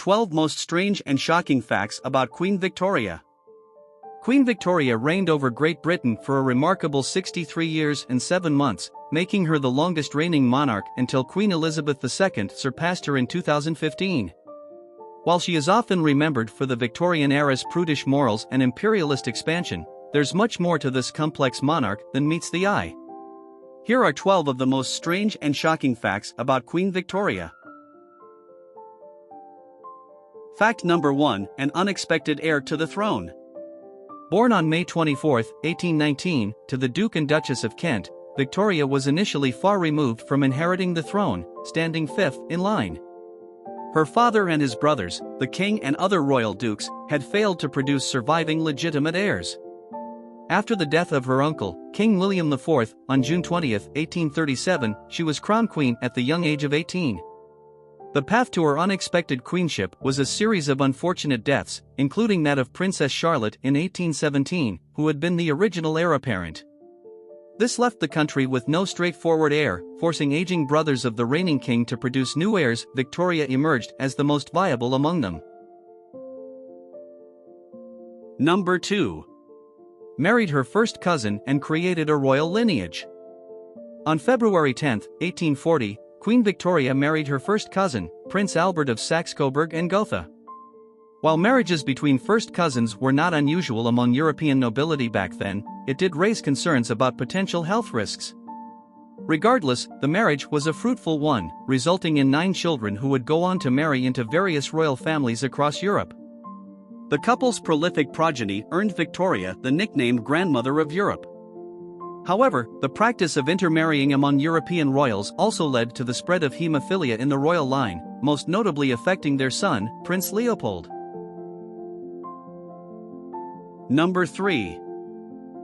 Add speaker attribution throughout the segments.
Speaker 1: 12 most strange and shocking facts about Queen Victoria. Queen Victoria reigned over Great Britain for a remarkable 63 years and 7 months, making her the longest reigning monarch until Queen Elizabeth II surpassed her in 2015. While she is often remembered for the Victorian era's prudish morals and imperialist expansion, there's much more to this complex monarch than meets the eye. Here are 12 of the most strange and shocking facts about Queen Victoria. Fact number 1: an unexpected heir to the throne. Born on May 24, 1819, to the Duke and Duchess of Kent, Victoria was initially far removed from inheriting the throne, standing fifth in line. Her father and his brothers, the king and other royal dukes, had failed to produce surviving legitimate heirs. After the death of her uncle, King William IV, on June 20, 1837, she was crowned queen at the young age of 18. The path to her unexpected queenship was a series of unfortunate deaths, including that of Princess Charlotte in 1817, who had been the original heir apparent. This left the country with no straightforward heir, forcing aging brothers of the reigning king to produce new heirs. Victoria emerged as the most viable among them. Number 2. Married her first cousin and created a royal lineage. On February 10, 1840, Queen Victoria married her first cousin, Prince Albert of Saxe-Coburg and Gotha. While marriages between first cousins were not unusual among European nobility back then, it did raise concerns about potential health risks. Regardless, the marriage was a fruitful one, resulting in 9 children who would go on to marry into various royal families across Europe. The couple's prolific progeny earned Victoria the nickname Grandmother of Europe. However, the practice of intermarrying among European royals also led to the spread of hemophilia in the royal line, most notably affecting their son, Prince Leopold. Number 3.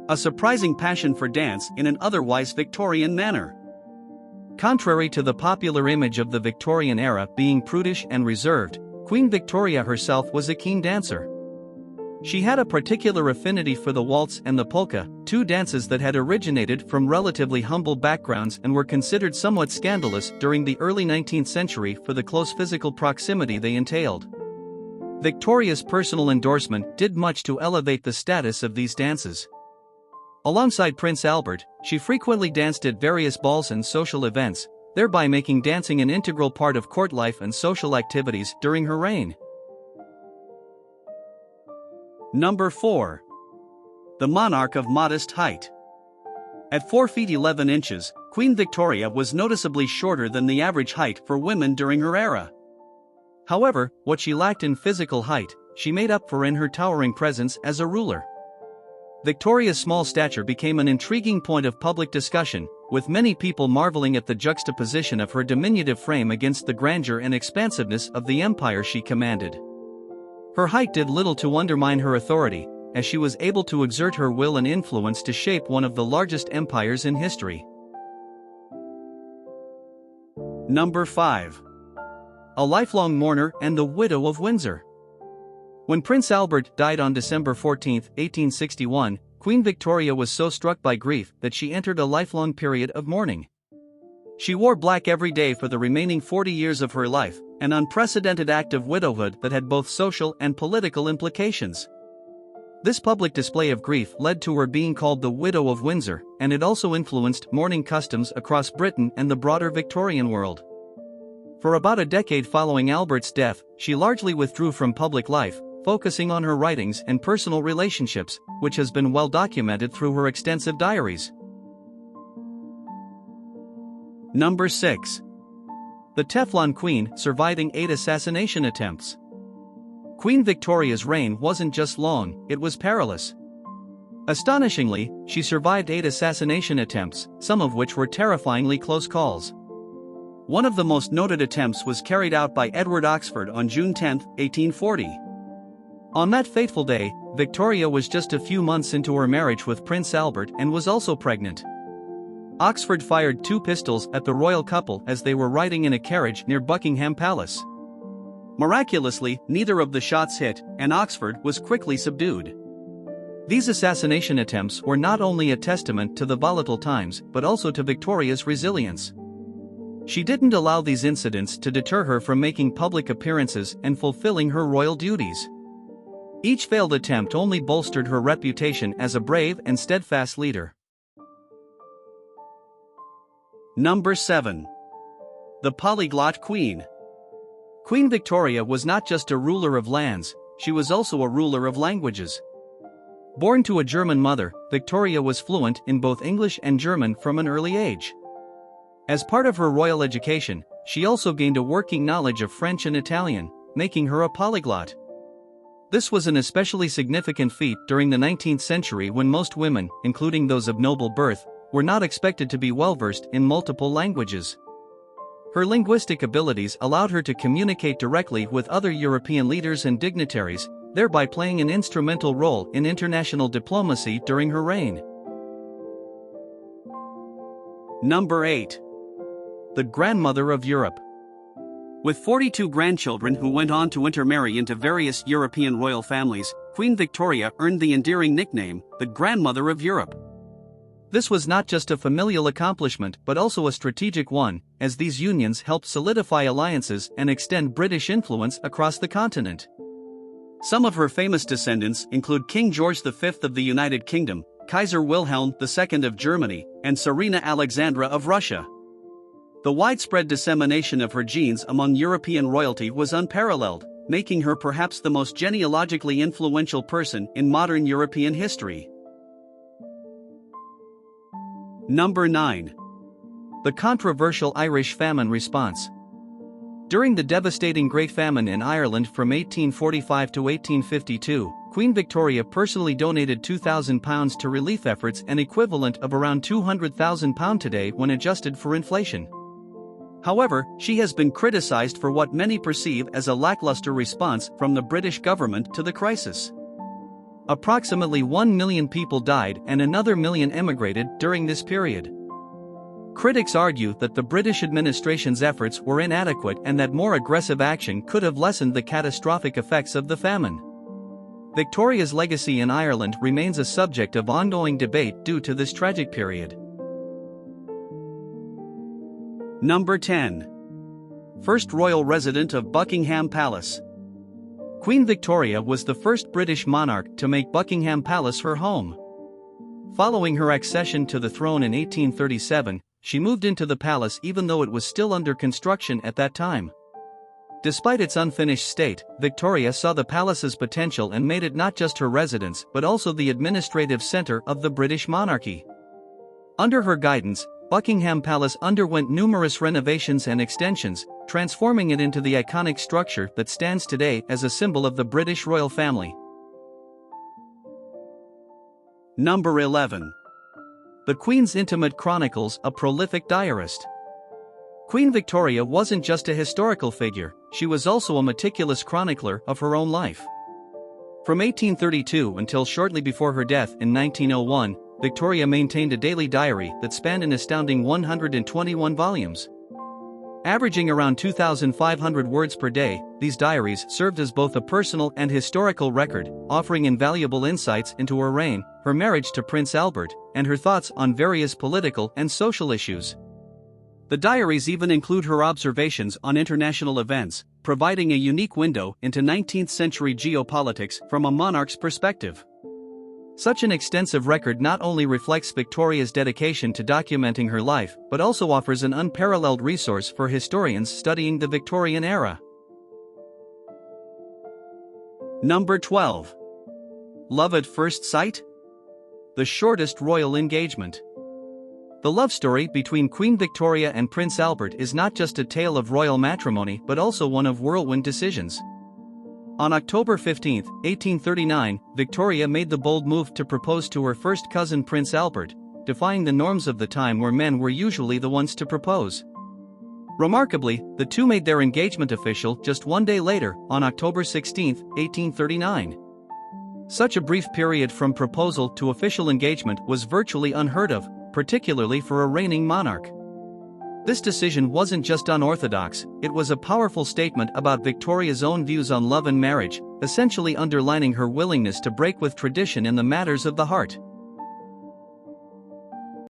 Speaker 1: A surprising passion for dance in an otherwise Victorian manner. Contrary to the popular image of the Victorian era being prudish and reserved, Queen Victoria herself was a keen dancer. She had a particular affinity for the waltz and the polka, 2 dances that had originated from relatively humble backgrounds and were considered somewhat scandalous during the early 19th century for the close physical proximity they entailed. Victoria's personal endorsement did much to elevate the status of these dances. Alongside Prince Albert, she frequently danced at various balls and social events, thereby making dancing an integral part of court life and social activities during her reign. Number 4. The monarch of modest height. At 4 feet 11 inches, Queen Victoria was noticeably shorter than the average height for women during her era. However, what she lacked in physical height, she made up for in her towering presence as a ruler. Victoria's small stature became an intriguing point of public discussion, with many people marveling at the juxtaposition of her diminutive frame against the grandeur and expansiveness of the empire she commanded. Her height did little to undermine her authority, as she was able to exert her will and influence to shape one of the largest empires in history. Number 5. A lifelong mourner and the Widow of Windsor. When Prince Albert died on December 14, 1861, Queen Victoria was so struck by grief that she entered a lifelong period of mourning. She wore black every day for the remaining 40 years of her life, an unprecedented act of widowhood that had both social and political implications. This public display of grief led to her being called the Widow of Windsor, and it also influenced mourning customs across Britain and the broader Victorian world. For about a decade following Albert's death, she largely withdrew from public life, focusing on her writings and personal relationships, which has been well documented through her extensive diaries. Number 6. The Teflon Queen, surviving 8 assassination attempts. Queen Victoria's reign wasn't just long, it was perilous. Astonishingly, she survived 8 assassination attempts, some of which were terrifyingly close calls. One of the most noted attempts was carried out by Edward Oxford on June 10, 1840. On that fateful day, Victoria was just a few months into her marriage with Prince Albert and was also pregnant. Oxford fired 2 pistols at the royal couple as they were riding in a carriage near Buckingham Palace. Miraculously, neither of the shots hit, and Oxford was quickly subdued. These assassination attempts were not only a testament to the volatile times but also to Victoria's resilience. She didn't allow these incidents to deter her from making public appearances and fulfilling her royal duties. Each failed attempt only bolstered her reputation as a brave and steadfast leader. Number 7. The Polyglot Queen. Queen Victoria was not just a ruler of lands, she was also a ruler of languages. Born to a German mother, Victoria was fluent in both English and German from an early age. As part of her royal education, she also gained a working knowledge of French and Italian, making her a polyglot. This was an especially significant feat during the 19th century when most women, including those of noble birth, were not expected to be well-versed in multiple languages. Her linguistic abilities allowed her to communicate directly with other European leaders and dignitaries, thereby playing an instrumental role in international diplomacy during her reign. Number 8. The Grandmother of Europe. With 42 grandchildren who went on to intermarry into various European royal families, Queen Victoria earned the endearing nickname, the Grandmother of Europe. This was not just a familial accomplishment but also a strategic one, as these unions helped solidify alliances and extend British influence across the continent. Some of her famous descendants include King George V of the United Kingdom, Kaiser Wilhelm II of Germany, and Tsarina Alexandra of Russia. The widespread dissemination of her genes among European royalty was unparalleled, making her perhaps the most genealogically influential person in modern European history. Number 9. The controversial Irish Famine Response. During the devastating Great Famine in Ireland from 1845 to 1852, Queen Victoria personally donated £2,000 to relief efforts, an equivalent of around £200,000 today when adjusted for inflation. However, she has been criticized for what many perceive as a lackluster response from the British government to the crisis. Approximately 1 million people died and another million emigrated during this period. Critics argue that the British administration's efforts were inadequate and that more aggressive action could have lessened the catastrophic effects of the famine. Victoria's legacy in Ireland remains a subject of ongoing debate due to this tragic period. Number 10. First royal resident of Buckingham Palace. Queen Victoria was the first British monarch to make Buckingham Palace her home. Following her accession to the throne in 1837, she moved into the palace even though it was still under construction at that time. Despite its unfinished state, Victoria saw the palace's potential and made it not just her residence but also the administrative center of the British monarchy. Under her guidance, Buckingham Palace underwent numerous renovations and extensions, transforming it into the iconic structure that stands today as a symbol of the British royal family. Number 11. The Queen's Intimate Chronicles, a prolific diarist. Queen Victoria wasn't just a historical figure, she was also a meticulous chronicler of her own life. From 1832 until shortly before her death in 1901, Victoria maintained a daily diary that spanned an astounding 121 volumes. Averaging around 2,500 words per day, these diaries served as both a personal and historical record, offering invaluable insights into her reign, her marriage to Prince Albert, and her thoughts on various political and social issues. The diaries even include her observations on international events, providing a unique window into 19th-century geopolitics from a monarch's perspective. Such an extensive record not only reflects Victoria's dedication to documenting her life but also offers an unparalleled resource for historians studying the Victorian era. Number 12. Love at First Sight? The shortest royal engagement. The love story between Queen Victoria and Prince Albert is not just a tale of royal matrimony but also one of whirlwind decisions. On October 15, 1839, Victoria made the bold move to propose to her first cousin Prince Albert, defying the norms of the time where men were usually the ones to propose. Remarkably, the two made their engagement official just one day later, on October 16, 1839. Such a brief period from proposal to official engagement was virtually unheard of, particularly for a reigning monarch. This decision wasn't just unorthodox, it was a powerful statement about Victoria's own views on love and marriage, essentially underlining her willingness to break with tradition in the matters of the heart.